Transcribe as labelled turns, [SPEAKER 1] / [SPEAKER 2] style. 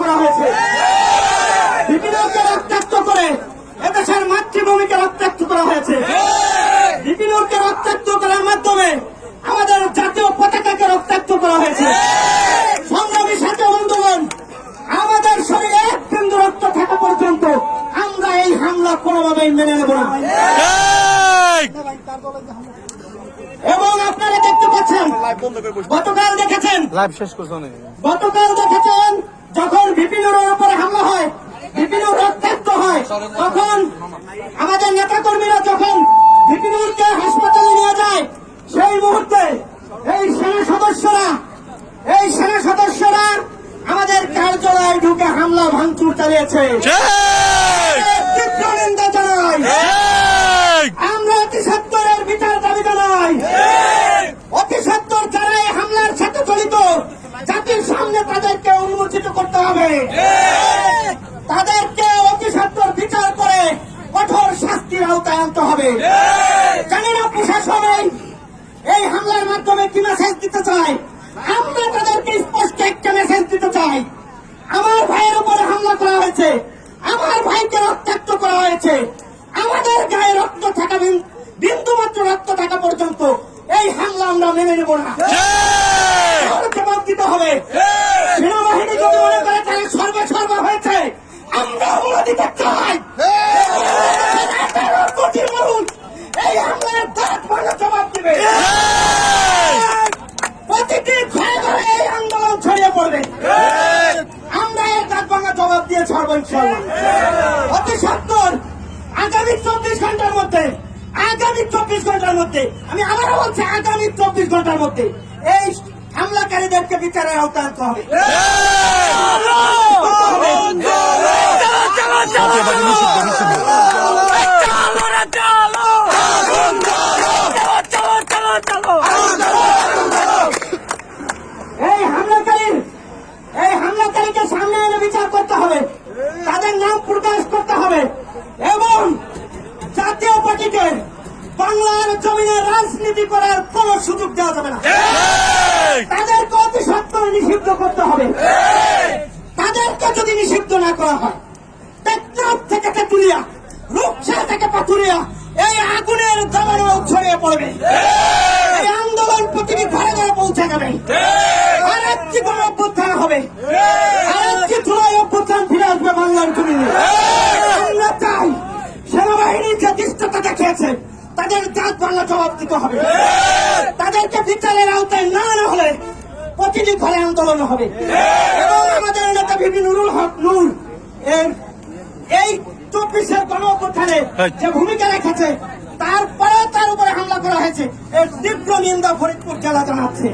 [SPEAKER 1] করা হয়েছে, বিপিনুরকে রক্তাক্ত করে এদেশের মাতৃভূমিকে রক্তাক্ত করা হয়েছে, বিপিনুরকে রক্তাক্ত করার মাধ্যমে আমাদের জাতীয় পতাকাকে রক্তাক্ত করা হয়েছে। সংগ্রামী সাথী বন্ধুগণ, আমাদের শরীরে এক বিন্দু রক্ত থাকা পর্যন্ত আমরা এই হামলা কোনোভাবেই মেনে নেব না। এবং আপনারা দেখতে পাচ্ছেন, গতকাল দেখেছেন যখন বিপিনুরের উপরে হামলা হয়, বিপিনুর রক্তাক্ত হয়, তখন আমাদের নেতাকর্মীরা যখন বিপিনুরকে হাসপাতালে নিয়ে যায়, সেই মুহূর্তে এই সেনা সদস্যরা আমাদের কার্যালয়ে ঢুকে হামলা ভাঙচুর চালিয়েছে। তীব্র নিন্দা জানাই। আমরা অতি সত্বরের বিচার দাবি জানাই। অতি সত্বর যারা এই হামলার সাথে জড়িত, জাতির সামনে তাদেরকে উন্মোচিত করতে হবে, তাদেরকে অতি সত্বর বিচার করে কঠোর শাস্তির আওতায় আনতে হবে। জানি না প্রশাসন এই হামলার মাধ্যমে কি মেসেজ দিতে চায়। আমরা তাদেরকে স্পষ্ট একটা মেসেজ দিতে চাই। আমার ভাইয়ের উপরে হামলা করা হয়েছে, আমার ভাইকে রক্তাক্ত করা হয়েছে, আমাদের গায়ে রক্ত থাকা বিন্দু মাত্র রক্ত থাকা পর্যন্ত এই হামলা আমরা মেনে নেব না। জবাব দিতে হবে। সেনাবাহিনী যদি মনে করে তারা সর্বে হয়েছে, আমরা দিতে চাই। এই হামলার দাঁত ভাঙা জবাব দিবে। প্রতিটি ঘরে ঘরে এই আন্দোলন ছড়িয়ে পড়বে। আমরা এর দাঁত ভাঙা জবাব দিয়ে ছাড়ব ইনশাআল্লাহ। অতি সত্বর আগামী 24 ঘন্টার মধ্যে, আমি আবারও বলছি, আগামী 24 ঘন্টার মধ্যে এই হামলাকারীদেরকে বিচারের আওতায় আনতে হবে। এই হামলাকারীকে সামনে এনে বিচার করতে হবে, তাদের নাম প্রকাশ করতে হবে এবং জাতীয় পার্টিকে বাংলার জমিনে রাজনীতি করার কোন সুযোগ দেওয়া যাবে না। তাদেরকে অতি সত্বর নিষিদ্ধ করতে হবে। তাদেরকে যদি নিষিদ্ধ না করা হয়, টেকনাফ থেকে তেঁতুলিয়া, রূপসা থেকে পাথুরিয়া এই আগুনের দাবানল ছড়িয়ে পড়বে। এই আন্দোলন প্রতিটি ঘরে ঘরে পৌঁছে যাবে। আরেকটি গণ অভ্যুত্থান হবে, আরেকটি জুলাই অভ্যুত্থান ফিরে আসবে বাংলার জমিনে। আমরা চাই সেনাবাহিনী যে দৃষ্টতা দেখিয়েছে, তাদের জাত বাংলা জবাব দিতে হবে। তাদেরকে বিচারের আওতায় না আনা হলে প্রতিটি ঘরে আন্দোলন হবে। এবং আমাদের নেতা ভিপি নুরুল হক নূর এই 24-এর গণ অভ্যুত্থানে যে ভূমিকা রেখেছে, তারপরে তার উপরে হামলা করা হয়েছে, এর তীব্র নিন্দা ফরিদপুর জেলা জানাচ্ছে।